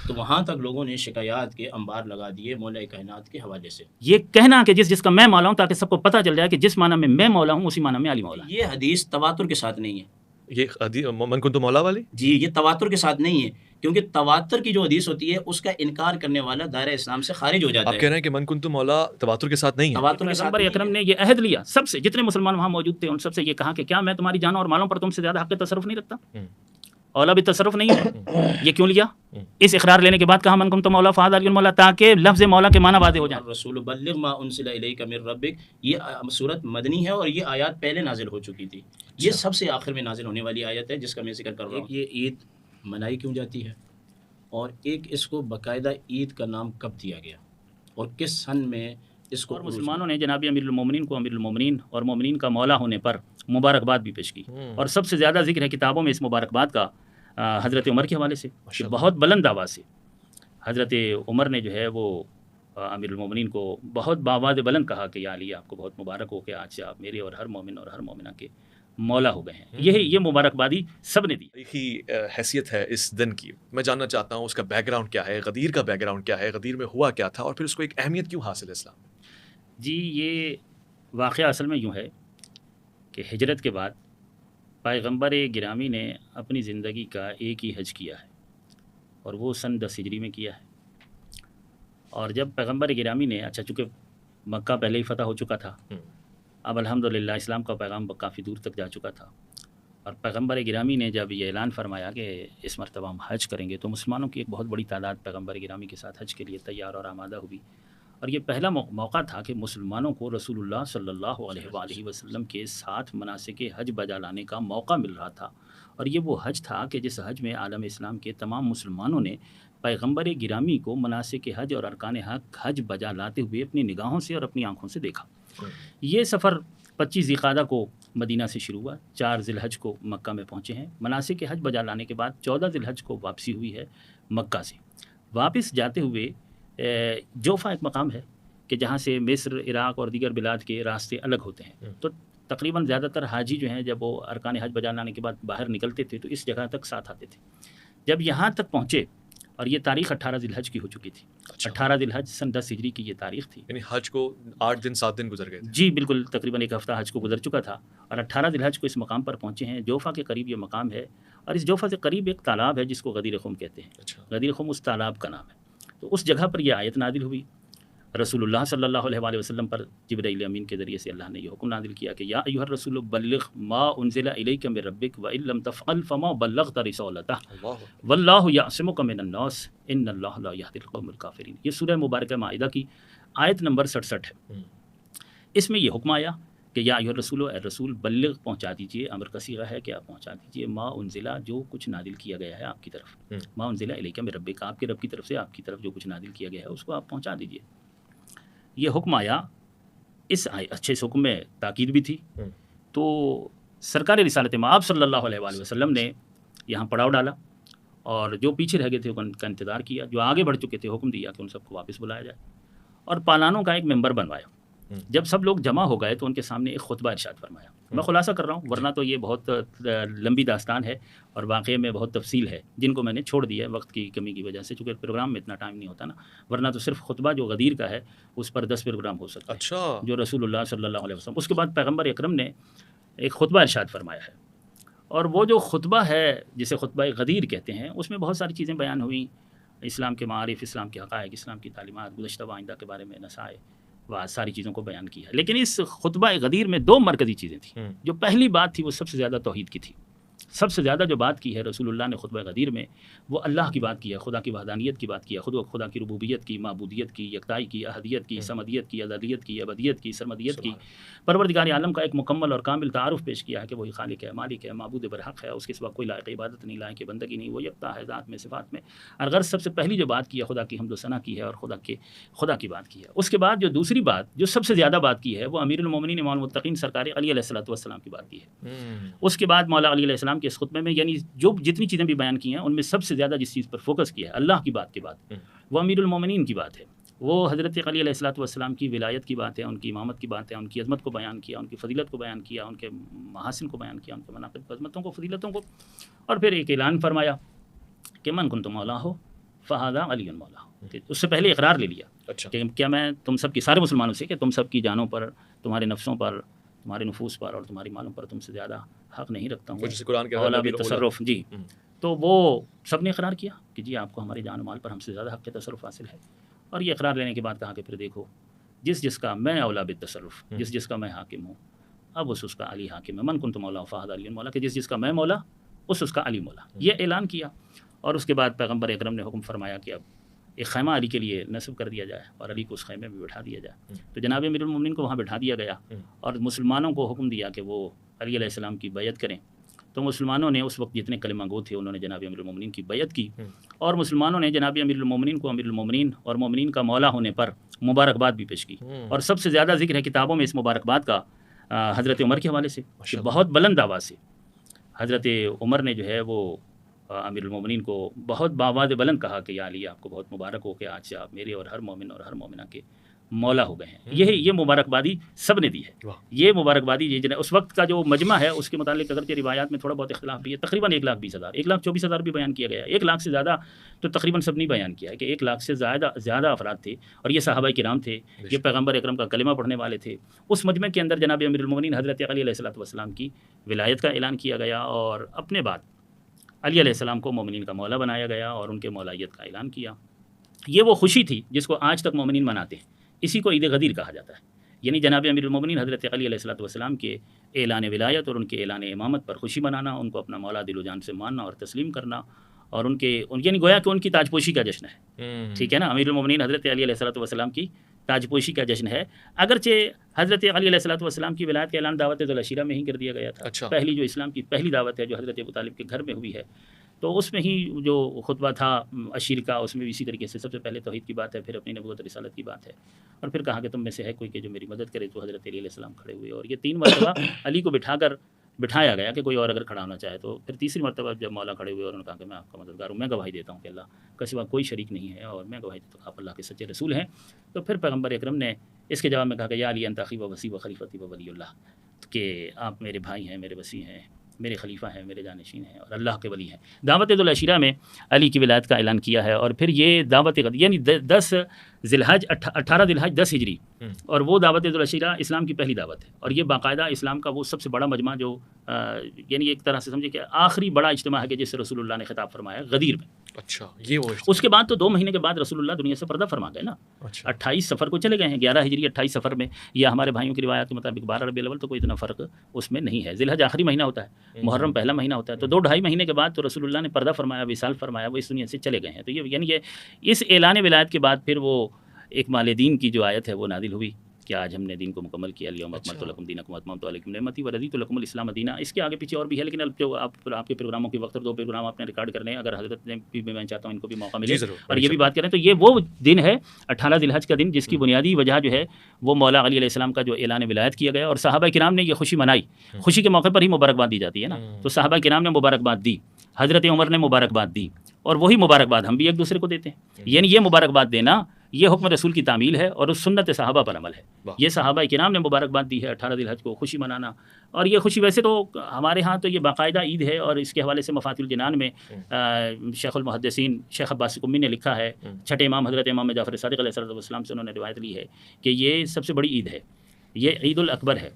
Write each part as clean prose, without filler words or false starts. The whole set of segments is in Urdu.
تو وہاں تک لوگوں نے شکایات کے انبار لگا دیے مولا کائنات کے حوالے سے. یہ کہنا کہ جس کا میں مولا ہوں، تاکہ سب کو پتہ چل جائے کہ جس معنی میں مولا ہوں اسی معنی میں علی مولا ہے. یہ حدیث تواتر کے ساتھ نہیں ہے. یہ من کنت مولا والی جی یہ تواتر کے ساتھ نہیں ہے، کیونکہ تواتر کی جو حدیث ہوتی ہے اس کا انکار کرنے والا دائرہ اسلام سے خارج ہو جاتا ہے. آپ کہہ رہے ہیں کہ من کنت مولا تواتر کے ساتھ نہیں ہے؟ تواتر کے ساتھ پیغمبر اکرم نے یہ عہد لیا، سب سے جتنے مسلمان وہاں موجود تھے ان سب سے یہ کہا کہ کیا میں تمہاری جانوں اور مالوں پر تم سے زیادہ حق تصرف نہیں رکھتا؟ اولا بھی تصرف نہیں ہے. یہ کیوں لیا؟ اس اقرار لینے کے بعد کہا من کنت مولا فہذا علی المولا، تاکہ لفظ مولا کے معنی واضح ہو جائیں. رسول بلغ ما انزل الیک من ربک، یہ صورت مدنی ہے اور یہ آیات پہلے نازل ہو چکی تھی. یہ سب سے آخر میں نازل ہونے والی آیت ہے جس کا میں ذکر کر رہا ہوں. یہ عید منائی کیوں جاتی ہے، اور ایک اس کو باقاعدہ عید کا نام کب دیا گیا اور کس سن میں اس کو. اور مسلمانوں نے جناب امیر المومنین کو امیر المومنین اور مومنین کا مولا ہونے پر مبارکباد بھی پیش کی، اور سب سے زیادہ ذکر ہے کتابوں میں اس مبارکباد کا حضرت عمر کے حوالے سے، کہ بہت بلند آواز سے حضرت عمر نے جو ہے وہ امیر المومنین کو بہت باواز بلند کہا کہ یا علی آپ کو بہت مبارک ہو کہ آج سے آپ میرے اور ہر مومن اور ہر مومنہ کے مولا ہو گئے ہیں. یہ مبارکبادی سب نے دی. تاریخی حیثیت ہے اس دن کی، میں جاننا چاہتا ہوں اس کا بیک گراؤنڈ کیا ہے، غدیر کا بیک گراؤنڈ کیا ہے، غدیر میں ہوا کیا تھا، اور پھر اس کو ایک اہمیت کیوں حاصل ہے اسلام میں؟ جی یہ واقعہ اصل میں یوں ہے کہ ہجرت کے بعد پیغمبر گرامی نے اپنی زندگی کا ایک ہی حج کیا ہے، اور وہ سن 10 ہجری میں کیا ہے. اور جب پیغمبر گرامی نے چونکہ مکہ پہلے ہی فتح ہو چکا تھا، اب الحمدللہ اسلام کا پیغام کافی دور تک جا چکا تھا، اور پیغمبر گرامی نے جب یہ اعلان فرمایا کہ اس مرتبہ ہم حج کریں گے، تو مسلمانوں کی ایک بہت بڑی تعداد پیغمبر گرامی کے ساتھ حج کے لیے تیار اور آمادہ ہوئی. اور یہ پہلا موقع تھا کہ مسلمانوں کو رسول اللہ صلی اللہ علیہ وآلہ وسلم کے ساتھ مناسک حج بجا لانے کا موقع مل رہا تھا. اور یہ وہ حج تھا کہ جس حج میں عالم اسلام کے تمام مسلمانوں نے پیغمبر گرامی کو مناسک حج اور ارکان حج بجا لاتے ہوئے اپنی نگاہوں سے اور اپنی آنکھوں سے دیکھا. یہ سفر 25 ذی-القعدہ کو مدینہ سے شروع ہوا، 4 ذی الحج کو مکہ میں پہنچے ہیں. مناسک حج بجا لانے کے بعد 14 ذی الحج کو واپسی ہوئی ہے مکہ سے. واپس جاتے ہوئے جوفا ایک مقام ہے کہ جہاں سے مصر، عراق اور دیگر بلاد کے راستے الگ ہوتے ہیں، تو تقریباً زیادہ تر حاجی جو ہیں جب وہ ارکان حج بجا لانے کے بعد باہر نکلتے تھے تو اس جگہ تک ساتھ آتے تھے. جب یہاں تک پہنچے، اور یہ تاریخ 18 ذی الحج کی ہو چکی تھی. 18 ذی الحج سن 10 ہجری کی یہ تاریخ تھی. یعنی حج کو 8 دن 7 دن گزر گئے تھے. جی بالکل، تقریباً ایک ہفتہ حج کو گزر چکا تھا، اور 18 ذی الحج کو اس مقام پر پہنچے ہیں. جوفا کے قریب یہ مقام ہے، اور اس جوفا سے قریب ایک تالاب ہے جس کو غدیر خم کہتے ہیں. غدیر خم اس تالاب کا نام ہے. تو اس جگہ پر یہ آیت نازل ہوئی. رسول اللہ صلی اللہ علیہ وآلہ وسلم پر جبرائیل امین کے ذریعے سے اللہ نے یہ حکم نازل کیا کہ یا ایھا الرسول بلغ ما انزل الیک من ربک وان لم تفعل فما بلغت رسالتہ واللہ یعصمک من الناس ان اللہ لا یہدی القوم الکافرین. یہ سورہ مبارکہ مائدہ کی آیت نمبر 67 ہے. اس میں یہ حکم آیا کہ یا ایھا الرسول، اے رسول، بلغ پہنچا دیجئے. امر کا صیغہ ہے کہ آپ پہنچا دیجئے ما انزل، جو کچھ نازل کیا گیا ہے آپ کی طرف. ما انزل الیک من ربک، آپ کے رب کی طرف سے آپ کی طرف جو کچھ نازل کیا گیا ہے اس کو آپ پہنچا دیجئے. یہ حکم آیا. اس اچھے اس حکم میں تاکید بھی تھی. تو سرکار رسالت مآب صلی اللہ علیہ وآلہ وسلم نے یہاں پڑاؤ ڈالا، اور جو پیچھے رہ گئے تھے ان کا انتظار کیا، جو آگے بڑھ چکے تھے حکم دیا کہ ان سب کو واپس بلایا جائے، اور پالانوں کا ایک ممبر بنوایا. جب سب لوگ جمع ہو گئے تو ان کے سامنے ایک خطبہ ارشاد فرمایا. میں خلاصہ کر رہا ہوں ورنہ تو یہ بہت لمبی داستان ہے اور واقعے میں بہت تفصیل ہے، جن کو میں نے چھوڑ دیا ہے وقت کی کمی کی وجہ سے، چونکہ پروگرام میں اتنا ٹائم نہیں ہوتا نا. ورنہ تو صرف خطبہ جو غدیر کا ہے اس پر 10 پروگرام ہو سکتے ہیں، جو رسول اللہ صلی اللہ علیہ وسلم. اس کے بعد پیغمبر اکرم نے ایک خطبہ ارشاد فرمایا ہے، اور وہ جو خطبہ ہے جسے خطبہ غدیر کہتے ہیں، اس میں بہت ساری چیزیں بیان ہوئیں. اسلام کے معارف، اسلام کے حقائق، اسلام کی تعلیمات، گزشتہ و آئندہ کے بارے میں نصائح، وہ ساری چیزوں کو بیان کیا ہے. لیکن اس خطبہ غدیر میں 2 مرکزی چیزیں تھیں. جو پہلی بات تھی وہ سب سے زیادہ توحید کی تھی. سب سے زیادہ جو بات کی ہے رسول اللہ نے خطبہ غدیر میں، وہ اللہ کی بات کی ہے، خدا کی وحدانیت کی بات کی ہے، خدا کی ربوبیت کی، معبودیت کی، یکتائی کی، احدیت کی، صمدیت کی، ازلیت کی، ابدیت کی، سرمدیت کی، پروردگار عالم کا ایک مکمل اور کامل تعارف پیش کیا ہے کہ وہی خالق ہے، مالک ہے، معبود برحق ہے، اس کے سوا کوئی لائق عبادت نہیں، لائق بندگی نہیں، وہ یکتا ہے ذات میں، صفات میں. اور غرض سب سے پہلی جو بات کی ہے خدا کی حمد و ثنا کی ہے، اور خدا کی بات کی ہے. اس کے بعد جو دوسری بات جو سب سے زیادہ بات کی ہے وہ امیر المومنین امام المتقین سرکار علی علیہ الصلوۃ والسلام کی بات کی ہے. اس کے بعد مولا علی علیہ السلام کے اس خطبے میں، یعنی جو جتنی چیزیں بھی بیان کی ہیں ان میں سب سے زیادہ جس چیز پر فوکس کیا ہے اللہ کی بات کے بعد، وہ امیر المومنین کی بات ہے. وہ حضرت علی علیہ الصلوۃ والسلام کی ولایت کی بات ہے، ان کی امامت کی بات ہے، ان کی عظمت کو بیان کیا، ان کی فضیلت کو بیان کیا، ان کے محاسن کو بیان کیا، ان کے مناقب کو، عظمتوں کو، فضیلتوں کو. اور پھر ایک اعلان فرمایا کہ من کنت مولا ہو فہذا علی مولا، کہ اس سے پہلے اقرار لے لیا اچھا کہ کیا میں تم سب کی سارے مسلمانوں سے کہ تم سب کی جانوں پر، تمہارے نفسوں پر، تمہارے نفوس پر اور تمہاری مالوں پر تم سے زیادہ حق نہیں رکھتا ہوں، جیسے قرآن کے اولا بالتصرف. جی تو وہ سب نے اقرار کیا کہ جی آپ کو ہماری جان و مال پر ہم سے زیادہ حق کے تصرف حاصل ہے. اور یہ اقرار لینے کے بعد کہا کہ پھر دیکھو جس کا میں اولا بالتصرف، جس کا میں حاکم ہوں، اب اس کا علی حاکم ہے. من کنت مولا فہذا علی مولا، کہ جس کا میں مولا اس کا علی مولا. یہ اعلان کیا. اور اس کے بعد پیغمبر اکرم نے حکم فرمایا کہ اب ایک خیمہ علی کے لیے نصب کر دیا جائے اور علی کو اس خیمے میں بٹھا دیا جائے. تو جناب امیر المومنین کو وہاں بٹھا دیا گیا اور مسلمانوں کو حکم دیا کہ وہ علی علیہ السلام کی بیعت کریں. تو مسلمانوں نے اس وقت جتنے کلمہ گو تھے انہوں نے جناب امیر المومنین کی بیعت کی، اور مسلمانوں نے جناب امیر المومنین کو امیر المومنین اور مومنین کا مولا ہونے پر مبارکباد بھی پیش کی. اور سب سے زیادہ ذکر ہے کتابوں میں اس مبارکباد کا حضرت عمر کے حوالے سے کہ بہت بلند آواز سے حضرت عمر نے جو ہے وہ امیر المومنین کو بہت باواز بلند کہا کہ یا علی آپ کو بہت مبارک ہو کہ آج سے آپ میرے اور ہر مومن اور ہر مومنہ کے مولا ہو گئے ہیں. یہ مبارکبادی سب نے دی ہے. یہ مبارکبادی یہ اس وقت کا جو مجمع ہے اس کے متعلق اگرچہ روایات میں تھوڑا بہت اختلاف بھی ہے. تقریباً 1,20,000 1,24,000 بھی بیان کیا گیا ہے. 1 لاکھ سے زیادہ تو تقریباً سب نے بیان کیا ہے کہ 1 لاکھ سے زیادہ افراد تھے، اور یہ صحابہ کرام تھے، یہ پیغمبر اکرم کا کلمہ پڑھنے والے تھے. اس مجمع کے اندر جناب امیر المومنین حضرت علی علیہ السلام کی ولایت کا اعلان کیا گیا، اور اپنے بعد علی علیہ السلام کو مومنین کا مولا بنایا گیا اور ان کے مولائیت کا اعلان کیا. یہ وہ خوشی تھی جس کو آج تک مومنین مناتے ہیں. اسی کو عید غدیر کہا جاتا ہے. یعنی جناب امیر المومنین حضرت علی علیہ السلام کے اعلان ولایت اور ان کے اعلان امامت پر خوشی منانا، ان کو اپنا مولا دل و جان سے ماننا اور تسلیم کرنا، اور یعنی گویا کہ ان کی تاج پوشی کا جشن ہے. ٹھیک ہے نا، امیر المومنین حضرت علی علیہ السلام کی تاج پوشی کا جشن ہے. اگرچہ حضرت علی علیہ السلام کی ولایت کا اعلان دعوت ذوالعشیرہ میں ہی کر دیا گیا تھا. پہلی جو اسلام کی پہلی دعوت ہے جو حضرت ابو طالب کے گھر میں ہوئی ہے، تو اس میں ہی جو خطبہ تھا عشیر کا، اس میں بھی اسی طریقے سے سب سے پہلے توحید کی بات ہے، پھر اپنی نبوت رسالت کی بات ہے، اور پھر کہا کہ تم میں سے ہے کوئی کہ جو میری مدد کرے. تو حضرت علی علیہ السلام کھڑے ہوئے، اور یہ 3 مرتبہ علی کو بٹھایا گیا کہ کوئی اور اگر کھڑا ہونا چاہے تو. پھر تیسری مرتبہ جب مولا کھڑے ہوئے اور انہوں نے کہا کہ میں آپ کا مددگار ہوں، میں گواہی دیتا ہوں کہ اللہ کا سوا کوئی شریک نہیں ہے، اور میں گواہی دیتا ہوں آپ اللہ کے سچے رسول ہیں. تو پھر پیغمبر اکرم نے اس کے جواب میں کہا کہ یا علی انت اخی و وصی و خلیفتی و ولی اللہ، کہ آپ میرے بھائی ہیں، میرے وصی ہیں، میرے خلیفہ ہیں، میرے جانشین ہیں اور اللہ کے ولی ہیں. دعوت ذوالعشیرہ میں علی کی ولایت کا اعلان کیا ہے. اور پھر یہ دعوت یعنی 10 ذی الحج 18 ذی الحج 10 ہجری، اور وہ دعوت ذوالعشیرہ اسلام کی پہلی دعوت ہے. اور یہ باقاعدہ اسلام کا وہ سب سے بڑا مجمع جو یعنی ایک طرح سے سمجھے کہ آخری بڑا اجتماع ہے کہ جس سے رسول اللہ نے خطاب فرمایا غدیر میں. اچھا، یہ وہ اس کے بعد تو 2 مہینے کے بعد رسول اللہ دنیا سے پردہ فرما گئے نا. 28 سفر کو چلے گئے ہیں، 11 ہجری 28 سفر میں، یا ہمارے بھائیوں کی روایات کے مطابق 12 ربیع الاول. تو کوئی اتنا فرق اس میں نہیں ہے. ذی الحج آخری مہینہ ہوتا ہے، محرم پہلا مہینہ ہوتا ہے. تو 2-2.5 مہینے کے بعد تو رسول اللہ نے پردہ فرمایا، وصال فرمایا، وہ اس دنیا سے چلے گئے ہیں. تو یہ یعنی اس اعلان ولایت کے بعد پھر وہ ایک مال دین کی جو آیت ہے وہ نازل ہوئی کہ آج ہم نے دین کو مکمل کیا، الیوم اکملت لکم دینکم واتممت علیکم نعمتی ورضیت لکم الاسلام دینا. اس کے آگے پیچھے اور بھی ہے، لیکن جو آپ کے پروگراموں کی وقت 2 پروگرام آپ نے ریکارڈ کرنے ہیں، اگر حضرت نے بھی میں چاہتا ہوں ان کو بھی موقع ملے اور یہ بھی بات کریں. تو یہ وہ دن ہے 18 ذی الحج کا دن، جس کی بنیادی وجہ جو ہے وہ مولا علی علیہ السلام کا جو اعلان ولایت کیا گیا، اور صحابہ کرام نے یہ خوشی منائی. خوشی کے موقع پر ہی مبارکباد دی جاتی ہے نا. تو صحابہ کرام نے مبارکباد دی، حضرت عمر نے مبارکباد دی، اور وہی مبارکباد ہم بھی ایک دوسرے کو دیتے ہیں. یعنی یہ مبارکباد دینا یہ حکم رسول کی تعمیل ہے اور اس سنت صحابہ پر عمل ہے. یہ صحابہ کرام نے مبارکباد دی ہے 18 ذی الحج کو خوشی منانا. اور یہ خوشی ویسے تو ہمارے ہاں تو یہ باقاعدہ عید ہے، اور اس کے حوالے سے مفاتیح الجنان میں شیخ المحدثین شیخ عباس قمی نے لکھا ہے، چھٹے امام حضرت امام جعفر صادق علیہ السلام سے انہوں نے روایت لی ہے کہ یہ سب سے بڑی عید ہے، یہ عید الاکبر ہے،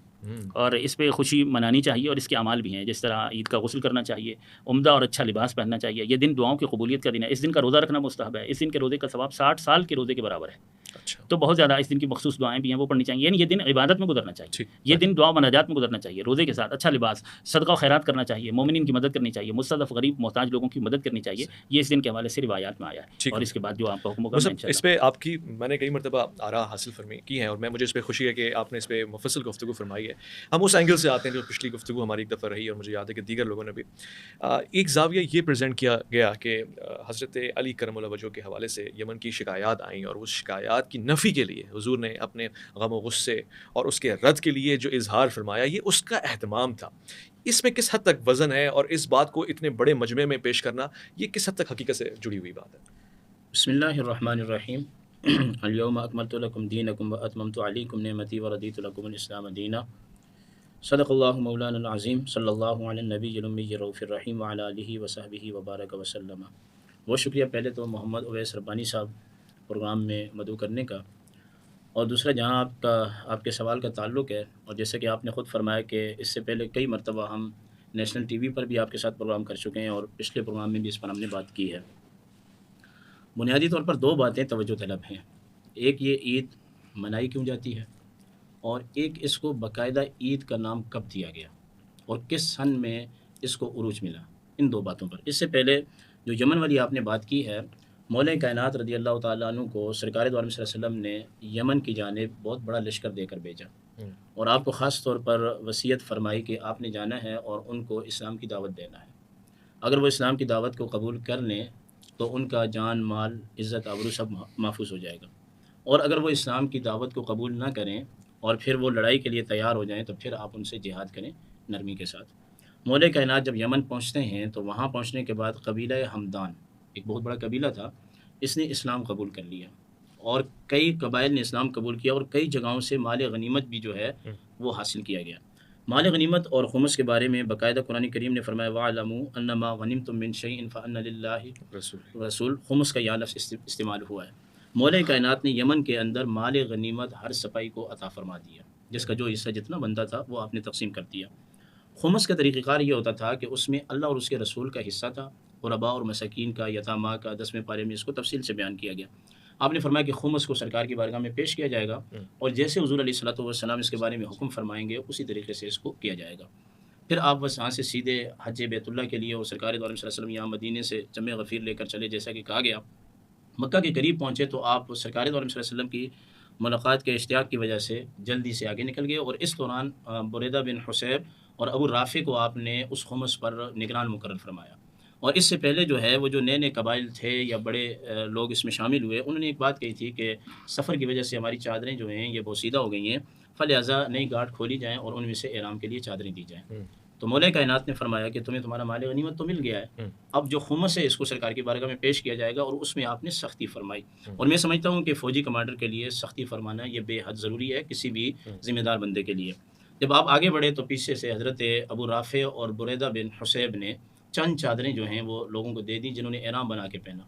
اور اس پہ خوشی منانی چاہیے. اور اس کے اعمال بھی ہیں، جس طرح عید کا غسل کرنا چاہیے، عمدہ اور اچھا لباس پہننا چاہیے. یہ دن دعاؤں کی قبولیت کا دن ہے. اس دن کا روزہ رکھنا مستحب ہے. اس دن کے روزے کا ثواب 60 سال کے روزے کے برابر ہے. تو بہت زیادہ اس دن کی مخصوص دعائیں بھی ہیں، وہ پڑھنی چاہیے. یعنی یہ دن عبادت میں گزرنا چاہیے، یہ دن دعا مناجات میں گزرنا چاہیے، روزے کے ساتھ اچھا لباس، صدقہ و خیرات کرنا چاہیے، مومنین کی مدد کرنی چاہیے، مستضعف غریب محتاج لوگوں کی مدد کرنی چاہیے. یہ اس دن کے حوالے سے روایات میں آیا ہے. اور اس کے بعد جو آپ کا حکم ہوگا اس پہ آپ کی میں نے کئی مرتبہ آراء حاصل کی ہیں، اور مجھے اس پہ خوشی ہے کہ آپ نے اس پہ مفصل گفتگو فرمائی ہے. ہم اس اینگل سے آتے ہیں جو پچھلی گفتگو ہماری ایک دفعہ رہی، اور مجھے یاد ہے کہ دیگر لوگوں نے بھی ایک زاویہ یہ پریزنٹ کیا گیا کہ حضرت علی کرم اللہ وجہہ کے حوالے سے یمن کی شکایات آئیں، اور اس شکایات کی نفی کے لیے حضور نے اپنے غم و غصے اور اس کے رد کے لیے جو اظہار فرمایا، یہ اس کا اہتمام تھا. اس میں کس حد تک وزن ہے، اور اس بات کو اتنے بڑے مجمع میں پیش کرنا یہ کس حد تک حقیقت سے جڑی ہوئی بات ہے؟ بسم اللہ الرحمن الرحیم. الیوم اکملت لکم دینکم واتممت علیکم نعمتی ورضیت لکم الاسلام دینا. صدق اللہ مولانا العظیم. صلی اللہ علی النبی الامی الرؤوف الرحیم وعلی آلہ وصحبہ وبارک وسلم. بہت شکریہ پہلے تو محمد اویس ربانی صاحب پروگرام میں مدعو کرنے کا، اور دوسرا جہاں آپ کے سوال کا تعلق ہے، اور جیسے کہ آپ نے خود فرمایا کہ اس سے پہلے کئی مرتبہ ہم نیشنل ٹی وی پر بھی آپ کے ساتھ پروگرام کر چکے ہیں، اور پچھلے پروگرام میں بھی اس پر ہم نے بات کی ہے۔ بنیادی طور پر دو باتیں توجہ طلب ہیں، ایک یہ عید منائی کیوں جاتی ہے، اور ایک اس کو باقاعدہ عید کا نام کب دیا گیا اور کس سن میں اس کو عروج ملا۔ ان دو باتوں پر اس سے پہلے جو یمن والی آپ نے بات کی ہے، مولا کائنات رضی اللہ تعالیٰ عنہ کو سرکار دو عالم صلی اللہ علیہ وسلم نے یمن کی جانب بہت بڑا لشکر دے کر بھیجا، اور آپ کو خاص طور پر وصیت فرمائی کہ آپ نے جانا ہے اور ان کو اسلام کی دعوت دینا ہے۔ اگر وہ اسلام کی دعوت کو قبول کر لیں تو ان کا جان، مال، عزت، آبرو سب محفوظ ہو جائے گا، اور اگر وہ اسلام کی دعوت کو قبول نہ کریں اور پھر وہ لڑائی کے لیے تیار ہو جائیں تو پھر آپ ان سے جہاد کریں نرمی کے ساتھ۔ مولا کائنات جب یمن پہنچتے ہیں تو وہاں پہنچنے کے بعد قبیلہ ہمدان ایک بہت بڑا قبیلہ تھا، اس نے اسلام قبول کر لیا، اور کئی قبائل نے اسلام قبول کیا، اور کئی جگہوں سے مال غنیمت بھی جو ہے وہ حاصل کیا گیا۔ مال غنیمت اور خمس کے بارے میں باقاعدہ قرآن کریم نے فرمایا وَاعْلَمُوا أَنَّمَا غَنِمْتُم مِّن شَيْءٍ فَأَنَّ لِلَّهِ رسول خمس کا یہ لفظ استعمال ہوا ہے۔ مولا کائنات نے یمن کے اندر مال غنیمت ہر سپاہی کو عطا فرما دیا، جس کا جو حصہ جتنا بنتا تھا وہ آپ نے تقسیم کر دیا۔ خمس کا طریقہ کار یہ ہوتا تھا کہ اس میں اللہ اور اس کے رسول کا حصہ تھا، غرباء اور مساکین کا، یتامہ کا، 10ویں پارے میں اس کو تفصیل سے بیان کیا گیا۔ آپ نے فرمایا کہ خمس کو سرکار کی بارگاہ میں پیش کیا جائے گا، اور جیسے حضور علیہ الصلوۃ والسلام اس کے بارے میں حکم فرمائیں گے اسی طریقے سے اس کو کیا جائے گا۔ پھر آپ بس یہاں سے سیدھے حج بیت اللہ کے لیے، اور سرکار دو عالم صلی اللہ علیہ وسلم یہاں مدینے سے جمع غفیر لے کر چلے، جیسا کہ کہا گیا۔ مکہ کے قریب پہنچے تو آپ سرکار دو عالم صلی اللہ علیہ وسلم کی ملاقات کے اشتیاق کی وجہ سے جلدی سے آگے نکل گئے، اور اس دوران بریدہ بن حسیب اور ابو رافع کو آپ نے اس خمس پر نگران مقرر فرمایا۔ اور اس سے پہلے جو ہے وہ جو نئے قبائل تھے یا بڑے لوگ اس میں شامل ہوئے، انہوں نے ایک بات کہی تھی کہ سفر کی وجہ سے ہماری چادریں جو ہیں یہ بوسیدہ ہو گئی ہیں، فلہذا نئی گاٹ کھولی جائیں اور ان میں سے احرام کے لیے چادریں دی جائیں۔ تو مولا کائنات نے فرمایا کہ تمہیں تمہارا مال غنیمت تو مل گیا ہے، اب جو خمس ہے اس کو سرکار کی بارگاہ میں پیش کیا جائے گا، اور اس میں آپ نے سختی فرمائی۔ اور میں سمجھتا ہوں کہ فوجی کمانڈر کے لیے سختی فرمانا یہ بے حد ضروری ہے کسی بھی ذمہ دار بندے کے لیے۔ جب آپ آگے بڑھے تو پیچھے سے حضرت ابو رافع اور بریدہ بن حسیب نے چند چادریں جو ہیں وہ لوگوں کو دے دی جنہوں نے احرام بنا کے پہنا۔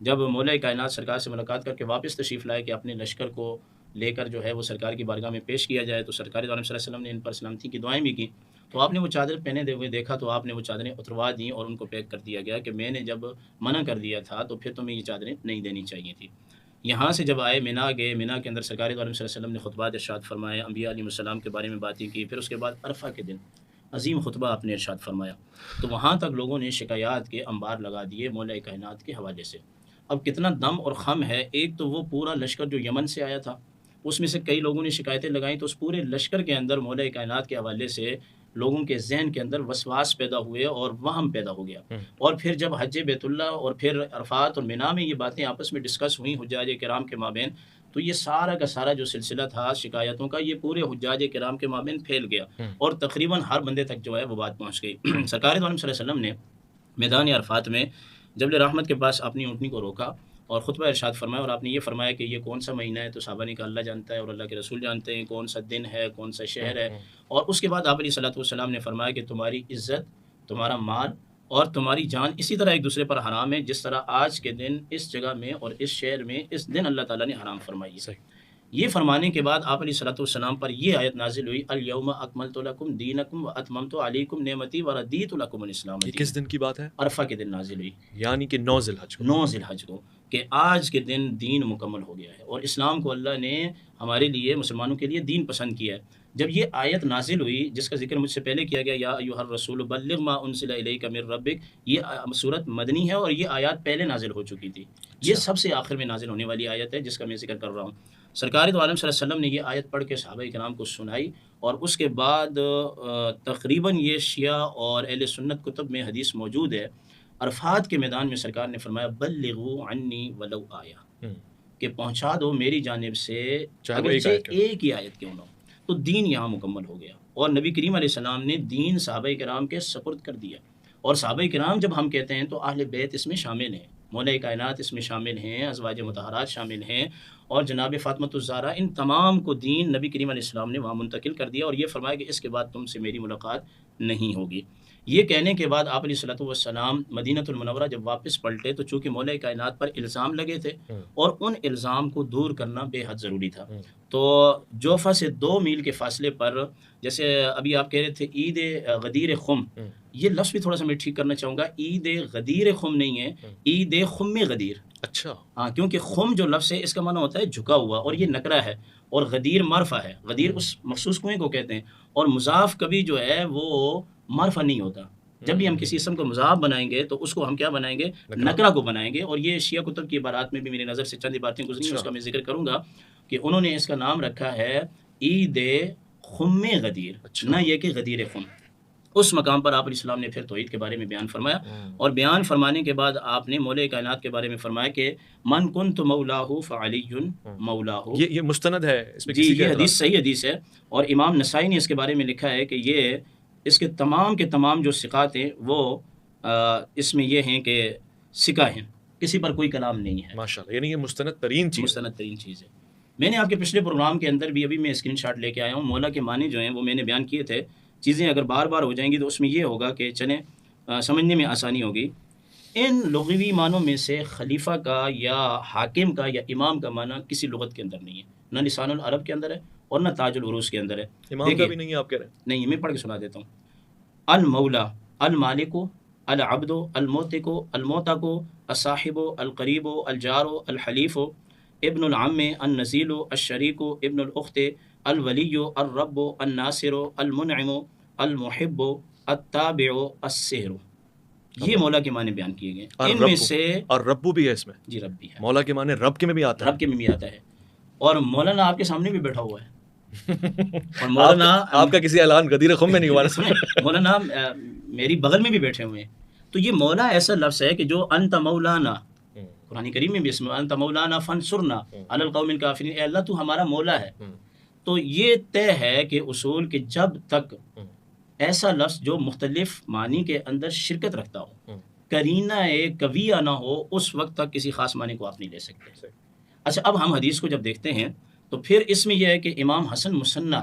جب مولا کائنات سرکار سے ملاقات کر کے واپس تشریف لائے کہ اپنے لشکر کو لے کر جو ہے وہ سرکار کی بارگاہ میں پیش کیا جائے، تو سرکار دو عالم صلی اللہ علیہ وسلم نے ان پر سلامتی کی دعائیں بھی کی۔ تو آپ نے وہ چادر پہنے ہوئے دیکھا تو آپ نے وہ چادریں اتروا دیں اور ان کو پیک کر دیا گیا کہ میں نے جب منع کر دیا تھا تو پھر تمہیں یہ چادریں نہیں دینی چاہیے تھی۔ یہاں سے جب آئے مینا گئے، مینا کے اندر سرکار دو عالم صلی اللہ علیہ وسلم نے خطبات ارشاد فرمائے، انبیاء علیہ السلام کے بارے میں باتیں کی، پھر اس کے بعد عرفہ کے دن عظیم خطبہ آپ نے ارشاد فرمایا۔ تو وہاں تک لوگوں نے شکایات کے انبار لگا دیے مولا کائنات کے حوالے سے۔ اب کتنا دم اور خم ہے، ایک تو وہ پورا لشکر جو یمن سے آیا تھا اس میں سے کئی لوگوں نے شکایتیں لگائیں، تو اس پورے لشکر کے اندر مولا کائنات کے حوالے سے لوگوں کے ذہن کے اندر وسواس پیدا ہوئے اور وہم پیدا ہو گیا۔ اور پھر جب حج بیت اللہ اور پھر عرفات اور مینا میں یہ باتیں آپس میں ڈسکس ہوئیں حجاج کرام کے مابین، تو یہ سارا کا سارا جو سلسلہ تھا شکایتوں کا یہ پورے حجاج کرام کے مابین پھیل گیا، اور تقریباً ہر بندے تک جو ہے وہ بات پہنچ گئی۔ سرکار دو عالم صلی اللہ علیہ وسلم نے میدان عرفات میں جبل رحمت کے پاس اپنی اونٹنی کو روکا اور خطبہ ارشاد فرمایا، اور آپ نے یہ فرمایا کہ یہ کون سا مہینہ ہے، تو صحابہ نے کہا اللہ جانتا ہے اور اللہ کے رسول جانتے ہیں، کون سا دن ہے، کون سا شہر ہے۔ اور اس کے بعد آپ علیہ الصلوۃ والسلام نے فرمایا کہ تمہاری عزت، تمہارا مال اور تمہاری جان اسی طرح ایک دوسرے پر حرام ہے جس طرح آج کے دن اس جگہ میں اور اس شہر میں اس دن اللہ تعالیٰ نے حرام فرمائی ہے۔ یہ فرمانے کے بعد آپ علیہ الصلوۃ والسلام پر یہ آیت نازل ہوئی، الیوم اکملت لکم دینکم واتممت علیکم نعمتی ورضیت لکم الاسلام دینا۔ یہ کس دن کی بات ہے؟ عرفہ کے دن نازل ہوئی، یعنی کہ 9 ذی الحج کو۔ 9 ذی الحج کو، کہ آج کے دن دین مکمل ہو گیا ہے، اور اسلام کو اللہ نے ہمارے لیے، مسلمانوں کے لیے دین پسند کیا ہے۔ جب یہ آیت نازل ہوئی جس کا ذکر مجھ سے پہلے کیا گیا، یا ایھا الرسول بلغ ما انزل الیک من ربک، یہ سورۃ مدنی ہے اور یہ آیات پہلے نازل ہو چکی تھی، یہ سب سے آخر میں نازل ہونے والی آیت ہے جس کا میں ذکر کر رہا ہوں۔ سرکار دو عالم صلی اللہ علیہ وسلم نے یہ آیت پڑھ کے صحابہ کرام کو سنائی، اور اس کے بعد تقریباً یہ شیعہ اور اہل سنت کتب میں حدیث موجود ہے، عرفات کے میدان میں سرکار نے فرمایا بلغوا عنی ولو آیا، کہ پہنچا دو میری جانب سے اگرچہ ایک ہی آیت کیوں نہ ہو، تو دین یہاں مکمل ہو گیا، اور نبی کریم علیہ السلام نے دین صحابہ کرام کے سپرد کر دیا۔ اور صحابہ کرام جب ہم کہتے ہیں تو اہل بیت اس میں شامل ہیں، مولا کائنات اس میں شامل ہیں، ازواج مطہرات شامل ہیں، اور جناب فاطمہ الزہرا، ان تمام کو دین نبی کریم علیہ السلام نے وہاں منتقل کر دیا، اور یہ فرمایا کہ اس کے بعد تم سے میری ملاقات نہیں ہوگی۔ یہ کہنے کے بعد آپ علیہ الصلوۃ والسلام مدینۃ المنورہ جب واپس پلٹے تو چونکہ مولا کائنات پر الزام لگے تھے اور ان الزام کو دور کرنا بے حد ضروری تھا، تو جوفہ سے 2 میل کے فاصلے پر، جیسے ابھی آپ کہہ رہے تھے عید غدیر خم، یہ لفظ بھی تھوڑا سا میں ٹھیک کرنا چاہوں گا، عید غدیر خم نہیں ہے، عید خم غدیر. اچھا ہاں، کیونکہ خم جو لفظ ہے اس کا معنی ہوتا ہے جھکا ہوا، اور یہ نکرہ ہے، اور غدیر معرفہ ہے. غدیر اس مخصوص کنویں کو کہتے ہیں، اور مضاف کبھی جو ہے وہ معرفہ نہیں ہوتا. جب بھی ہم کسی اسم کو مضاف بنائیں گے تو اس کو ہم کیا بنائیں گے؟ نکرہ کو بنائیں گے. اور یہ شیعہ کتب کی عبارات میں بھی میری نظر سے چند باتیں گزری ہیں، اس کا میں ذکر کروں گا کہ انہوں نے اس کا نام رکھا ہے عید خم غدیر، نہ یہ کہ غدیر خم. اس مقام پر آپ علیہ السلام نے پھر توحید کے بارے میں بیان فرمایا، اور بیان فرمانے کے بعد آپ نے مولا کائنات کے بارے میں فرمایا کہ من کنت مولاہ فعلی مولاہ. یہ مستند ہے اس میں؟ جی، یہ حدیث صحیح حدیث ہے، اور امام نسائی نے اس کے بارے میں لکھا ہے کہ یہ اس کے تمام جو ثقات ہیں وہ اس میں یہ ہیں کہ ثقہ ہیں، کسی پر کوئی کلام نہیں ہے. ماشاءاللہ، یعنی یہ مستند ترین چیز ہے. میں نے آپ کے پچھلے پروگرام کے اندر بھی ابھی میں اسکرین شاٹ لے کے آیا ہوں، مولا کے معنی جو ہیں وہ میں نے بیان کیے تھے. چیزیں اگر بار بار ہو جائیں گی تو اس میں یہ ہوگا کہ چلیں سمجھنے میں آسانی ہوگی. ان لغوی معنوں میں سے خلیفہ کا یا حاکم کا یا امام کا معنی کسی لغت کے اندر نہیں ہے، نہ لسان العرب کے اندر ہے اور نہ تاج العروض کے اندر ہے. امام کا بھی نہیں ہے آپ کہہ رہے ہیں؟ نہیں، میں پڑھ کے سنا دیتا ہوں. المولا، المالک، العبد، الموتق، الموتق، الصاحب، القریب، الجار، الحلیف، ابن العم، النزیل، الشریک، ابن الاخت، الولی، الرب، الناصر، المنعم، المحب، التابع، السحر. یہ مولا کے معنی بیان کیے گئے. ان میں سے اور رب بھی ہے اس میں؟ جی، رب بھی ہے. مولا کے معنی رب کے میں بھی آتا ہے؟ رب کے میں بھی آتا ہے. اور مولانا آپ کے سامنے بھی بیٹھا ہوا ہے. اور مولانا آپ کا کسی اعلان غدیر خم میں نہیں ہوا؟ مولانا میری بغل میں بھی بیٹھے ہوئے ہیں. تو یہ مولا ایسا لفظ ہے کہ جو انت مولانا، قرآن کریم میں بھی اس میں انت مولانا فانصرنا علی القوم الکافرین، اے اللہ تو ہمارا مولا ہے. تو یہ طے ہے کہ اصول کہ جب تک ایسا لفظ جو مختلف معنی کے اندر شرکت رکھتا ہو، قرینہ قویہ نہ ہو، اس وقت تک کسی خاص معنی کو آپ نہیں لے سکتے. اچھا، اب ہم حدیث کو جب دیکھتے ہیں تو پھر اس میں یہ ہے کہ امام حسن مصنع،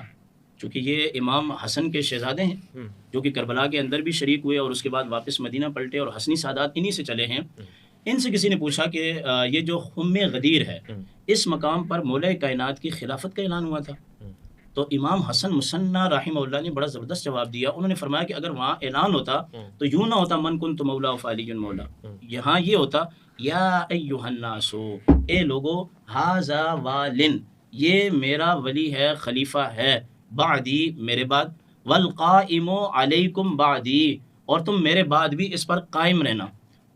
چونکہ یہ امام حسن کے شہزادے ہیں جو کہ کربلا کے اندر بھی شریک ہوئے اور اس کے بعد واپس مدینہ پلٹے، اور حسنی سادات انہی سے چلے ہیں. ان سے کسی نے پوچھا کہ یہ جو خم غدیر ہے، اس مقام پر مولا کائنات کی خلافت کا اعلان ہوا تھا. تو امام حسن مصنع رحمہ اللہ نے بڑا زبردست جواب دیا. انہوں نے فرمایا کہ اگر وہاں اعلان ہوتا تو یوں نہ ہوتا من کنت مولا فعلی مولا، یہاں یہ ہوتا یا ایھا الناس، اے لوگو، ھذا والن، یہ میرا ولی ہے، خلیفہ ہے، بعدی، میرے بعد، والقائم علیکم بعدی، اور تم میرے بعد بھی اس پر قائم رہنا.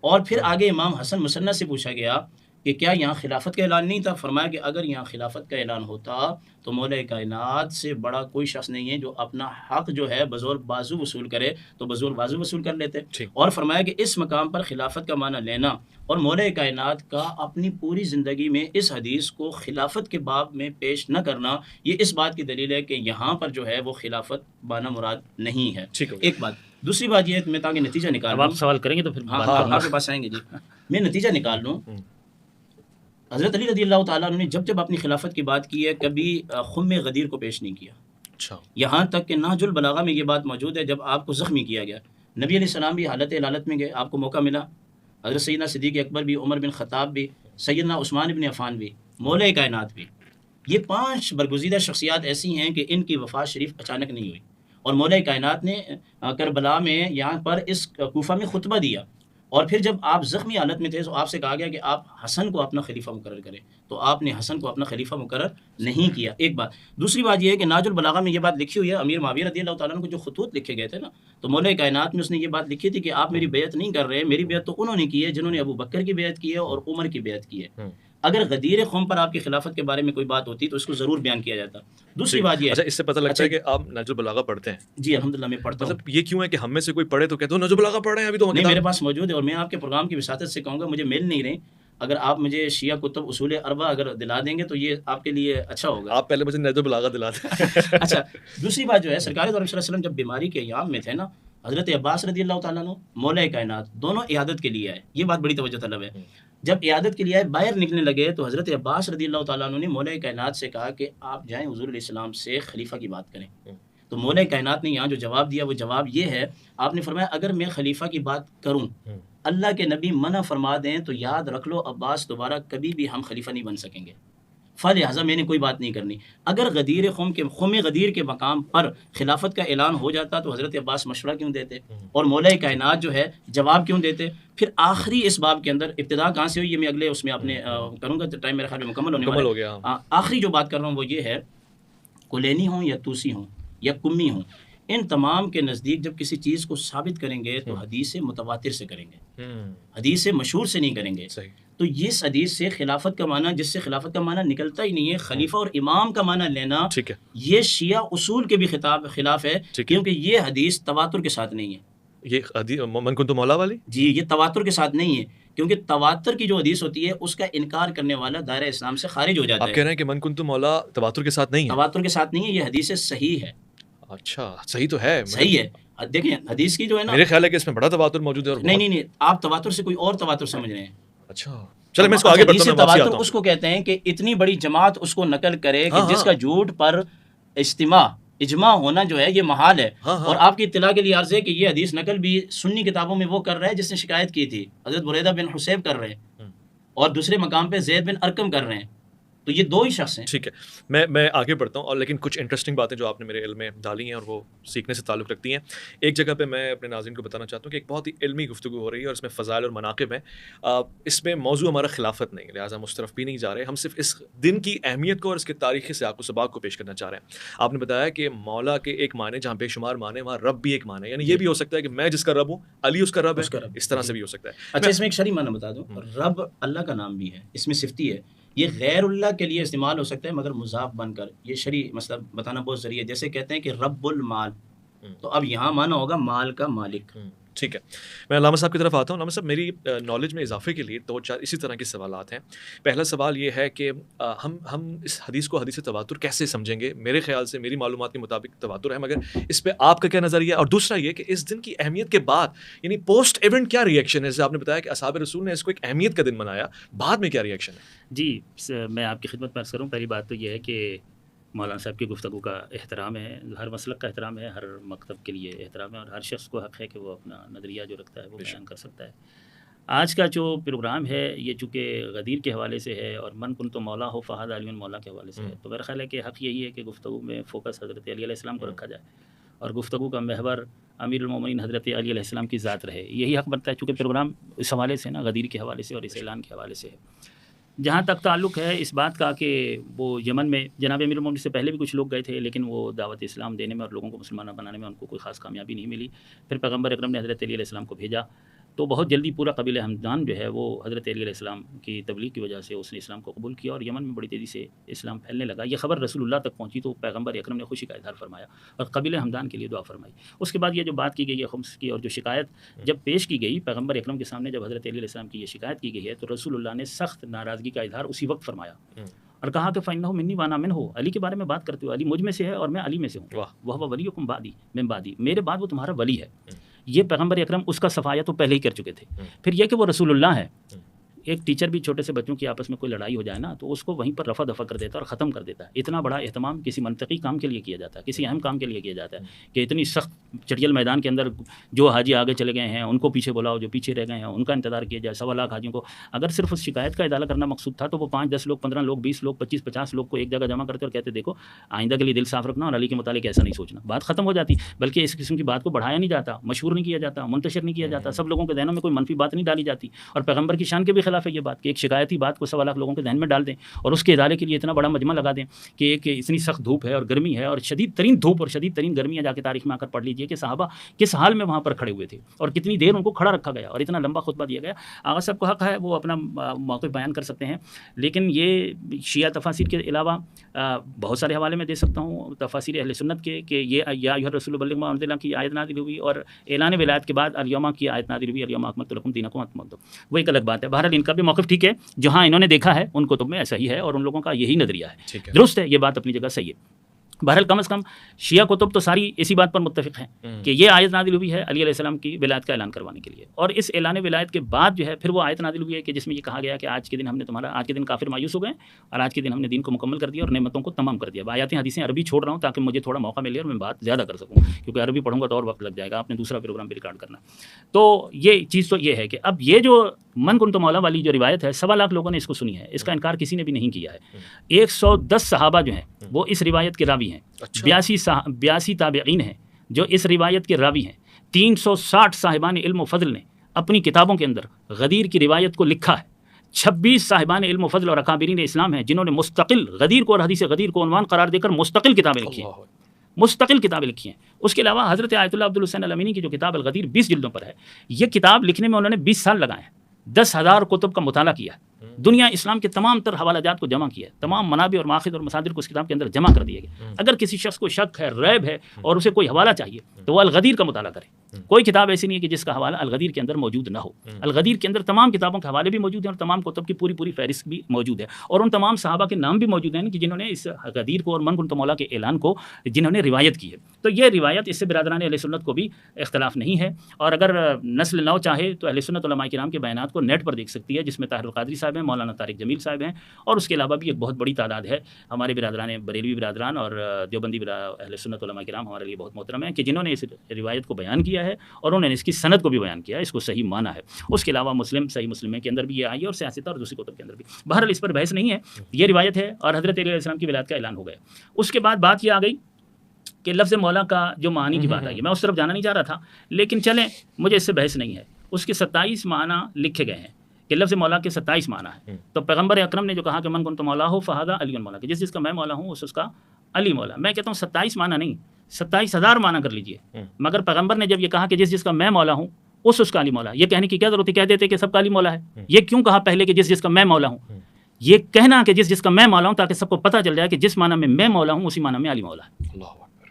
اور پھر آگے امام حسن مصنع سے پوچھا گیا کہ کیا یہاں خلافت کا اعلان نہیں تھا؟ فرمایا کہ اگر یہاں خلافت کا اعلان ہوتا تو مولا کائنات سے بڑا کوئی شخص نہیں ہے جو اپنا حق جو ہے بزور بازو وصول کرے، تو بزور بازو وصول کر لیتے. اور فرمایا کہ اس مقام پر خلافت کا معنی لینا اور مولا کائنات کا اپنی پوری زندگی میں اس حدیث کو خلافت کے باب میں پیش نہ کرنا، یہ اس بات کی دلیل ہے کہ یہاں پر جو ہے وہ خلافت معنی مراد نہیں ہے. ایک بات. دوسری بات یہ ہے کہ میں تاکہ نتیجہ نکال لوں، آپ سوال کریں گے تو پھر آپ کے پاس آئیں گے. جی، میں نتیجہ نکال لوں. حضرت علی رضی اللہ تعالیٰ عنہ نے جب اپنی خلافت کی بات کی ہے کبھی خم غدیر کو پیش نہیں کیا. اچھا، یہاں تک کہ نہج البلاغہ میں یہ بات موجود ہے، جب آپ کو زخمی کیا گیا، نبی علیہ السلام بھی حالت علالت میں گئے، آپ کو موقع ملا، حضرت سیدنا صدیق اکبر بھی، عمر بن خطاب بھی، سیدنا عثمان بن عفان بھی، مولا کائنات بھی. یہ 5 برگزیدہ شخصیات ایسی ہیں کہ ان کی وفات شریف اچانک نہیں ہوئی، اور مولا کائنات نے کربلا میں یہاں پر اس کوفہ میں خطبہ دیا، اور پھر جب آپ زخمی حالت میں تھے تو آپ سے کہا گیا کہ آپ حسن کو اپنا خلیفہ مقرر کریں، تو آپ نے حسن کو اپنا خلیفہ مقرر نہیں کیا. ایک بات. دوسری بات یہ ہے کہ نہج البلاغہ میں یہ بات لکھی ہوئی ہے، امیر معاویہ رضی اللہ تعالیٰ عنہ کو جو خطوط لکھے گئے تھے نا، تو مولا کائنات میں اس نے یہ بات لکھی تھی کہ آپ میری بیعت نہیں کر رہے، میری بیعت تو انہوں نے کی ہے جنہوں نے ابو بکر کی بیعت کی ہے اور عمر کی بیعت کی ہے. اگر غدیر قوم پر آپ کی خلافت کے بارے میں کوئی بات ہوتی تو اس کو ضرور بیان کیا جاتا. دوسری بات یہ ہے، اچھا، اس سے پتہ لگتا ہے کہ آپ نہج البلاغہ پڑھتے ہیں؟ جی الحمدللہ میں پڑھتا ہوں. مطلب یہ کیوں ہے کہ ہم میں سے کوئی پڑھے تو کہتے ہو نہج البلاغہ پڑھ رہے ہیں؟ ابھی تو نہیں، میرے پاس موجود ہے، اور میں آپ کے پروگرام کی وساطت سے کہوں گا مجھے مل نہیں رہی، اگر آپ مجھے شیعہ کتب اصول اربع اگر دلا دیں گے تو یہ آپ کے لیے اچھا ہوگا. آپ پہلے مجھے نہج البلاغہ دلا دیں. اچھا، دوسری بات جو ہے، سرکار دو علیہ وسلم جب بیماری کے ایام میں تھے نا، حضرت عباس رضی اللہ تعالیٰ عنہ، مولا کائنات، دونوں عیادت کے لیے آئے. یہ بات بڑی توجہ طلب ہے. جب عیادت کے لیے آئے، باہر نکلنے لگے تو حضرت عباس رضی اللہ تعالیٰ عنہ نے مولا کائنات سے کہا کہ آپ جائیں حضور علیہ السلام سے خلیفہ کی بات کریں. تو مولا کائنات نے یہاں جو جواب دیا وہ جواب یہ ہے، آپ نے فرمایا اگر میں خلیفہ کی بات کروں، اللہ کے نبی منع فرما دیں تو یاد رکھ لو عباس دوبارہ کبھی بھی ہم خلیفہ نہیں بن سکیں گے، فلہذا میں نے کوئی بات نہیں کرنی۔ اگر غدیر خم غدیر کے مقام پر خلافت کا اعلان ہو جاتا تو حضرت عباس مشورہ کیوں دیتے، اور مولا کائنات جو ہے جواب کیوں دیتے؟ پھر آخری اس باب کے اندر ابتدا کہاں سے ہوئی یہ میں اگلے اس میں اپنے کروں گا، ٹائم میرے خیال میں مکمل ہونے والا ہو گیا۔ آخری جو بات کر رہا ہوں وہ یہ ہے، کلینی ہوں یا توسی ہوں یا کمی ہوں، ان تمام کے نزدیک جب کسی چیز کو ثابت کریں گے تو حدیث متواتر سے کریں گے، حدیث مشہور سے نہیں کریں گے۔ تو اس حدیث سے خلافت کا معنی، جس سے خلافت کا معنی نکلتا ہی نہیں ہے، خلیفہ اور امام کا معنی لینا، یہ شیعہ اصول کے بھی خلاف ہے، کیونکہ یہ حدیث تواتر کے ساتھ نہیں ہے۔ یہ حدیث من کنت مولا والی جی یہ تواتر کے ساتھ نہیں ہے، کیونکہ تواتر کی جو حدیث ہوتی ہے اس کا انکار کرنے والا دائرہ اسلام سے خارج ہو جاتا ہے۔ آپ کہہ رہے ہیں کہ من کنت مولا تواتر کے ساتھ نہیں ہے؟ تواتر کے ساتھ نہیں ہے، یہ حدیث صحیح ہے۔ اچھا صحیح تو ہے، صحیح ہے۔ دیکھیں حدیث کی جو ہے نا، میرے خیال ہے کہ اس میں بڑا تواتر موجود ہے۔ اور نہیں آپ تواتر سے کوئی اور تواتر سمجھ رہے ہیں۔ اچھا چلے میں اس کو آگے بڑھتا ہوں۔ تواتر اس کو کہتے ہیں کہ اتنی بڑی جماعت اس کو نقل کرے کہ جس کا جھوٹ پر اجماع ہونا جو ہے یہ محال ہے۔ اور آپ کی اطلاع کے لیے عرض ہے کہ یہ حدیث نقل بھی سنی کتابوں میں وہ کر رہا ہے جس نے شکایت کی تھی، حضرت بریدہ بن حسیب کر رہے ہیں، اور دوسرے مقام پہ زید بن ارقم کر رہے ہیں، تو یہ دو ہی شخص ہیں۔ ٹھیک ہے، میں آگے بڑھتا ہوں، اور لیکن کچھ انٹرسٹنگ باتیں جو آپ نے میرے علم میں ڈالی ہیں اور وہ سیکھنے سے تعلق رکھتی ہیں۔ ایک جگہ پہ میں اپنے ناظرین کو بتانا چاہتا ہوں کہ ایک بہت ہی علمی گفتگو ہو رہی ہے اور اس میں فضائل اور مناقب ہیں۔ اس میں موضوع ہمارا خلافت نہیں، لہٰذا ہم اس طرف بھی نہیں جا رہے، ہم صرف اس دن کی اہمیت کو اور اس کے تاریخی سیاق و سباق کو پیش کرنا چاہ رہے ہیں۔ آپ نے بتایا کہ مولا کے ایک معنی جہاں بے شمار معنی وہاں رب بھی ایک معنی ہے، یعنی یہ بھی ہو سکتا ہے کہ میں جس کا رب ہوں علی اس کا رب ہے، اس طرح سے بھی ہو سکتا ہے۔ اچھا اس میں ایک شرعی معنی بتا دوں، رب اللہ کا نام بھی ہے، اس میں صفتی ہے، یہ غیر اللہ کے لیے استعمال ہو سکتا ہے مگر مضاف بن کر، یہ شرعی مسئلہ بتانا بہت ضروری ہے۔ جیسے کہتے ہیں کہ رب المال، تو اب یہاں معنی ہوگا مال کا مالک۔ ٹھیک ہے، میں علامہ صاحب کی طرف آتا ہوں۔ علامہ صاحب میری نالج میں اضافے کے لیے 2-4 اسی طرح کے سوالات ہیں۔ پہلا سوال یہ ہے کہ ہم اس حدیث کو حدیث تواتر کیسے سمجھیں گے؟ میرے خیال سے میری معلومات کے مطابق تواتر ہے، مگر اس پہ آپ کا کیا نظریہ ہے؟ اور دوسرا یہ کہ اس دن کی اہمیت کے بعد یعنی پوسٹ ایونٹ کیا ریئیکشن ہے؟ جیسے آپ نے بتایا کہ اصحاب رسول نے اس کو ایک اہمیت کا دن منایا، بعد میں کیا ریئیکشن ہے؟ جی میں آپ کی خدمت میں عرض کروں، پہلی بات تو یہ ہے کہ مولانا صاحب کی گفتگو کا احترام ہے، ہر مسلک کا احترام ہے، ہر مکتب کے لیے احترام ہے، اور ہر شخص کو حق ہے کہ وہ اپنا نظریہ جو رکھتا ہے وہ بیان کر سکتا ہے۔ آج کا جو پروگرام ہے یہ چونکہ غدیر کے حوالے سے ہے اور من کنت مولا ہو فہد علی مولا کے حوالے سے ہے، تو میرا خیال ہے کہ حق یہی ہے کہ گفتگو میں فوکس حضرت علی علیہ السلام کو رکھا جائے اور گفتگو کا محور امیر المومنین حضرت علی علیہ السلام کی ذات رہے، یہی حق بنتا ہے، چونکہ پروگرام اس حوالے سے نا غدیر کے حوالے سے اور اس اعلان کے حوالے سے ہے۔ جہاں تک تعلق ہے اس بات کا کہ وہ یمن میں جناب امیر المومنین سے پہلے بھی کچھ لوگ گئے تھے، لیکن وہ دعوت اسلام دینے میں اور لوگوں کو مسلمانہ بنانے میں ان کو کوئی خاص کامیابی نہیں ملی، پھر پیغمبر اکرم نے حضرت علی علیہ السلام کو بھیجا، تو بہت جلدی پورا قبیلہ ہمدان جو ہے وہ حضرت علی علیہ السلام کی تبلیغ کی وجہ سے اس نے اسلام کو قبول کیا اور یمن میں بڑی تیزی سے اسلام پھیلنے لگا۔ یہ خبر رسول اللہ تک پہنچی تو پیغمبر اکرم نے خوشی کا اظہار فرمایا اور قبیلہ ہمدان کے لیے دعا فرمائی۔ اس کے بعد یہ جو بات کی گئی ہے خمس کی اور جو شکایت جب پیش کی گئی پیغمبر اکرم کے سامنے، جب حضرت علی علیہ السلام کی یہ شکایت کی گئی ہے تو رسول اللہ نے سخت ناراضگی کا اظہار اسی وقت فرمایا اور کہا کہ فَإِنَّهُ مِنِّي وَأَنَا مِنْهُ، علی کے بارے میں بات کرتے ہو، علی مجھ میں سے ہے اور میں علی میں سے ہوں، وَهُوَ وَلِيُّكُمْ بَعْدِي مِن بَعْدِي، میرے بعد وہ تمہارا ولی ہے۔ یہ پیغمبر اکرم اس کا صفایا تو پہلے ہی کر چکے تھے۔ پھر یہ کہ وہ رسول اللہ ہے، ایک ٹیچر بھی چھوٹے سے بچوں کی آپس میں کوئی لڑائی ہو جائے نا تو اس کو وہیں پر رفع دفع کر دیتا ہے اور ختم کر دیتا ہے۔ اتنا بڑا اہتمام کسی منطقی کام کے لیے کیا جاتا ہے، کسی اہم کام کے لیے کیا جاتا ہے کہ اتنی سخت چٹیل میدان کے اندر جو حاجی آگے چلے گئے ہیں ان کو پیچھے بلاؤ، جو پیچھے رہ گئے ہیں ان کا انتظار کیا جائے۔ 1.25 لاکھ حاجیوں کو اگر صرف اس شکایت کا ازالہ کرنا مقصود تھا تو وہ 5-10 لوگ، 15 لوگ، 20 لوگ، 25-50 لوگ کو ایک جگہ جمع کرتے اور کہتے دیکھو آئندہ کے لیے دل صاف رکھنا اور علی کے متعلق ایسا نہیں سوچنا، بات ختم ہو جاتی۔ بلکہ اس قسم کی بات کو بڑھایا نہیں جاتا، مشہور نہیں کیا جاتا، منتشر نہیں کیا جاتا، سب لوگوں کے ذہنوں میں کوئی منفی بات نہیں ڈالی جاتی۔ اور پیغمبر کی شان کے بھی خلاف ہے یہ بات کہ ایک شکایتی بات کو 1.25 لاکھ لوگوں کے ذہن میں ڈال دیں اور اس کے ادارے کے لیے اتنا بڑا مجمع لگا دیں کہ ایک اتنی سخت دھوپ ہے اور گرمی ہے اور شدید ترین دھوپ اور شدید ترین گرمی ہے، جا کے تاریخ میں آ کر پڑھ لیجئے کہ صحابہ کس حال میں وہاں پر کھڑے ہوئے تھے اور کتنی دیر ان کو کھڑا رکھا گیا اور اتنا لمبا خطبہ دیا گیا۔ آغا صاحب کو حق ہے وہ اپنا موقف بیان کر سکتے ہیں، لیکن یہ شیعہ تفاسیر کے علاوہ بہت سارے حوالے میں دے سکتا ہوں تفاسیر اہل سنت کے کہ یہ یا ایھا الرسول بلغ ما انزل کی آیت نازل ہوئی اور اعلان ولایت کے بعد الیوم کی آیت نازل ہوئی، الیوم اکملت لکم دینکم، وہ ایک الگ بات ہے۔ بہرحال ان کا بھی موقف ٹھیک ہے، جہاں انہوں نے دیکھا ہے ان کتب میں ایسا ہی ہے اور ان لوگوں کا یہی نظریہ ہے، درست ہے، یہ بات اپنی جگہ صحیح ہے۔ بہرحال کم از کم شیعہ کتب تو ساری اسی بات پر متفق ہیں کہ یہ آیت نازل ہوئی ہے علی علیہ السلام کی ولایت کا اعلان کروانے کے لیے، اور اس اعلان ولایت کے بعد جو ہے پھر وہ آیت نازل ہوئی ہے کہ جس میں یہ کہا گیا کہ آج کے دن ہم نے آج کے دن کافر مایوس ہو گئے اور آج کے دن ہم نے دین کو مکمل کر دیا اور نعمتوں کو تمام کر دیا۔ آیاتیں حدیثیں عربی چھوڑ رہا ہوں تاکہ مجھے تھوڑا موقع ملے اور میں بات زیادہ کر سکوں، کیونکہ عربی پڑھوں گا تو اور وقت لگ جائے گا، آپ نے دوسرا پروگرام بھی ریکارڈ کرنا۔ تو یہ چیز تو یہ ہے کہ اب یہ جو من کنت مولا والی جو روایت ہے 1.25 لاکھ لوگوں نے اس کو سنی ہے، اس کا انکار کسی نے بھی نہیں کیا ہے۔ 110 صحابہ جو ہیں وہ اس روایت کے راوی ہیں، 82 تابعین ہیں جو اس روایت کے راوی ہیں، 360 صاحبان علم و فضل نے اپنی کتابوں کے اندر غدیر کی روایت کو لکھا ہے، 26 صاحبان علم و فضل اور اکابرین اسلام ہیں جنہوں نے مستقل غدیر کو اور حدیث غدیر کو عنوان قرار دے کر مستقل کتابیں لکھی ہیں، مستقل کتابیں لکھی ہیں۔ اس کے علاوہ حضرت آیت اللہ عبد الحسین الامینی کی جو کتاب الغدیر 20 جلدوں پر ہے، یہ کتاب لکھنے میں انہوں نے 20 سال لگائے ہیں، 10,000 کتب کا مطالعہ کیا ہے، دنیا اسلام کے تمام تر حوالہ جات کو جمع کیا ہے، تمام منابع اور ماخذ اور مصادر کو اس کتاب کے اندر جمع کر دیے گئے۔ اگر کسی شخص کو شک ہے، ریب ہے اور اسے کوئی حوالہ چاہیے تو وہ الغدیر کا مطالعہ کرے۔ کوئی کتاب ایسی نہیں ہے کہ جس کا حوالہ الغدیر کے اندر موجود نہ ہو۔ الغدیر کے اندر تمام کتابوں کے حوالے بھی موجود ہیں اور تمام کتب کی پوری فہرست بھی موجود ہے، اور ان تمام صحابہ کے نام بھی موجود ہیں کہ جنہوں نے اس غدیر کو اور من کنت مولا کے اعلان کو جنہوں نے روایت کی ہے۔ تو یہ روایت اس سے برادران اہل سنت کو بھی اختلاف نہیں ہے، اور اگر نسل نو چاہے تو اہل سنت علماء کرام کے بیانات کو نیٹ پر دیکھ سکتی ہے، جس میں طاہر القادری صاحب ہیں، مولانا طارق جمیل صاحب ہیں، اور اس کے علاوہ بھی ایک بہت بڑی تعداد ہے ہمارے برادران بریلوی برادران اور دیوبندی اہل سنت علماء کرام ہمارے لیے بہت محترم ہیں کہ جنہوں نے اس روایت کو بیان کیا ہے اور انہوں نے اس کی سند کو بھی بیان کیا ہے، اس کو صحیح مانا ہے۔ اس کے علاوہ مسلم صحیح مسلم کے اندر بھی یہ آئی ہے اور سیاست اور دوسری کتب کے اندر بھی۔ بہرحال اس پر بحث نہیں ہے، یہ روایت ہے اور حضرت علی علیہ السلام کی ولایت کا اعلان ہو گیا۔ اس کے بعد بات یہ آ گئی کہ لفظ مولا کا جو معنی کی بات آئی ہے، میں اس طرف جانا نہیں چاہ رہا تھا، لیکن چلیں مجھے اس سے بحث نہیں ہے۔ اس کے 27 معنی لکھے گئے ہیں کہ لفظ مولا کے 27 معنی ہیں۔ تو پیغمبر اکرم نے جو کہا کہ من کنت مولا ہو فہذا علی مولا، کہ جس کا میں مولا ہوں اس کا علی مولا، میں کہتا ہوں 27 معنی نہیں، 27,000 معنی کر لیجئے، مگر پیغمبر نے جب یہ کہا کہ جس کا میں مولا ہوں اس کا علی مولا، یہ کہنے کی کیا ضرورت ہے؟ کہہ دیتے کہ سب کا علی مولا ہے۔ یہ کیوں کہا پہلے کہ جس کا میں مولا ہوں؟ یہ کہنا کہ جس کا میں مولا ہوں تاکہ سب کو پتہ چل جائے کہ جس معنی میں مولا ہوں اسی معنی میں علی مولا ہے۔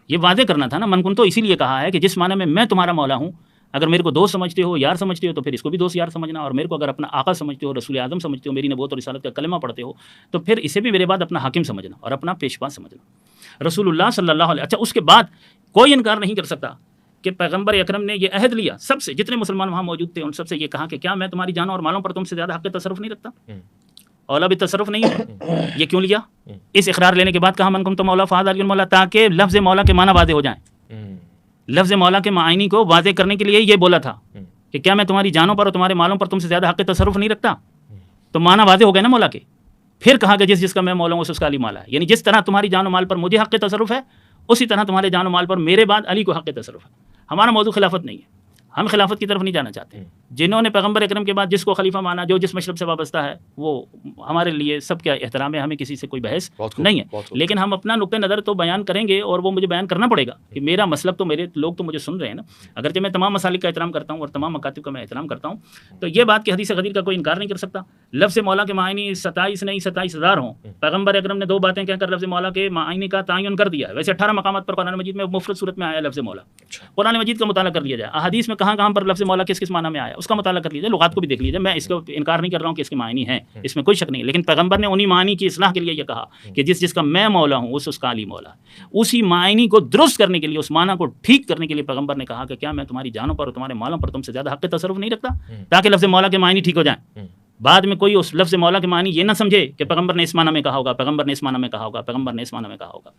یہ واضح کرنا تھا نا، من کن تو اسی لیے کہا ہے کہ جس معنی میں تمہارا مولا ہوں، اگر میرے کو دوست سمجھتے ہو، یار سمجھتے ہو، تو پھر اس کو بھی دوست یار سمجھنا، اور میرے کو اگر اپنا آقا سمجھتے ہو، رسول اعظم سمجھتے ہو، میری نبوت اور رسالت کا کلمہ پڑھتے ہو، تو پھر اسے بھی میرے بعد اپنا حاکم سمجھنا اور اپنا پیشوا سمجھنا، رسول اللہ صلی اللہ علیہ۔ اچھا، اس کے بعد کوئی انکار نہیں کر سکتا کہ پیغمبر اکرم نے یہ عہد لیا، سب سے جتنے مسلمان وہاں موجود تھے ان سب سے یہ کہا کہ کیا میں تمہاری جانوں اور مالوں پر تم سے زیادہ حق تصرف نہیں رکھتا؟ اولا بھی تصرف نہیں ہے۔ یہ کیوں لیا؟ اس اقرار لینے کے بعد کہا من کنت مولا فہذا علی مولا، تاکہ لفظ مولا کے معنی واضح ہو جائیں۔ لفظ مولا کے معنی کو واضح کرنے کے لیے یہ بولا تھا کہ کیا میں تمہاری جانوں پر اور تمہارے مالوں پر تم سے زیادہ حق تصرف نہیں رکھتا؟ تو معنی واضح ہو گئے نا مولا کے۔ پھر کہا کہ جس کا میں مولا ہوں اس کا علی مولا ہے، یعنی جس طرح تمہاری جان و مال پر مجھے حق تصرف ہے اسی طرح تمہارے جان و مال پر میرے بعد علی کو حق تصرف ہے۔ ہمارا موضوع خلافت نہیں ہے، ہم خلافت کی طرف نہیں جانا چاہتے۔ جنہوں نے پیغمبر اکرم کے بعد جس کو خلیفہ مانا، جو جس مشرب سے وابستہ ہے، وہ ہمارے لیے سب کا احترام ہے، ہمیں کسی سے کوئی بحث نہیں ہے، لیکن ہم اپنا نقطہ نظر تو بیان کریں گے اور وہ مجھے بیان کرنا پڑے گا کہ میرا مسلک تو میرے لوگ تو مجھے سن رہے ہیں نا، اگرچہ میں تمام مسالک کا احترام کرتا ہوں اور تمام مکاتب کا میں احترام کرتا ہوں، تو یہ بات کہ حدیث غدیر کا کوئی انکار نہیں کر سکتا۔ لفظ مولا کے معنی 27 نہیں 27,000 ہوں، پیغمبر اکرم نے 2 باتیں کہہ کر لفظ مولا کے معنی کا تعین کر دیا ہے۔ ویسے 18 مقامات پر قرآن مجید میں مفرد صورت میں آیا لفظ مولا، قرآن مجید کا مطالعہ کر لیا جائے، احادیث میں کہاں پر لفظ مولا کس معنی میں آیا اس کا مطالعہ کر لیجیے، لغات کو بھی دیکھ لیجیے۔ میں اس کو انکار نہیں کر رہا ہوں کہ اس کے معنی ہیں، اس میں کوئی شک نہیں، لیکن پیغمبر نے انہی معنی کی اصلاح کے لیے یہ کہا کہ جس کا میں مولا ہوں اس کا علی مولا ہے۔ اسی معنی کو درست کرنے کے لیے، اس معنی کو ٹھیک کرنے کے لیے پیغمبر نے کہا کہ کیا میں تمہاری جانوں پر اور تمہارے مالوں پر تم سے زیادہ حق تصرف نہیں رکھتا، تاکہ لفظ مولا کے معنی ٹھیک ہو جائیں۔ بعد میں کوئی اس لفظ مولا کے معنی یہ نہ سمجھے کہ پیغمبر نے اس معنی میں کہا ہوگا، پیغمبر نے اس معنی میں کہا ہوگا، پیغمبر نے اس معنی میں کہا ہوگا۔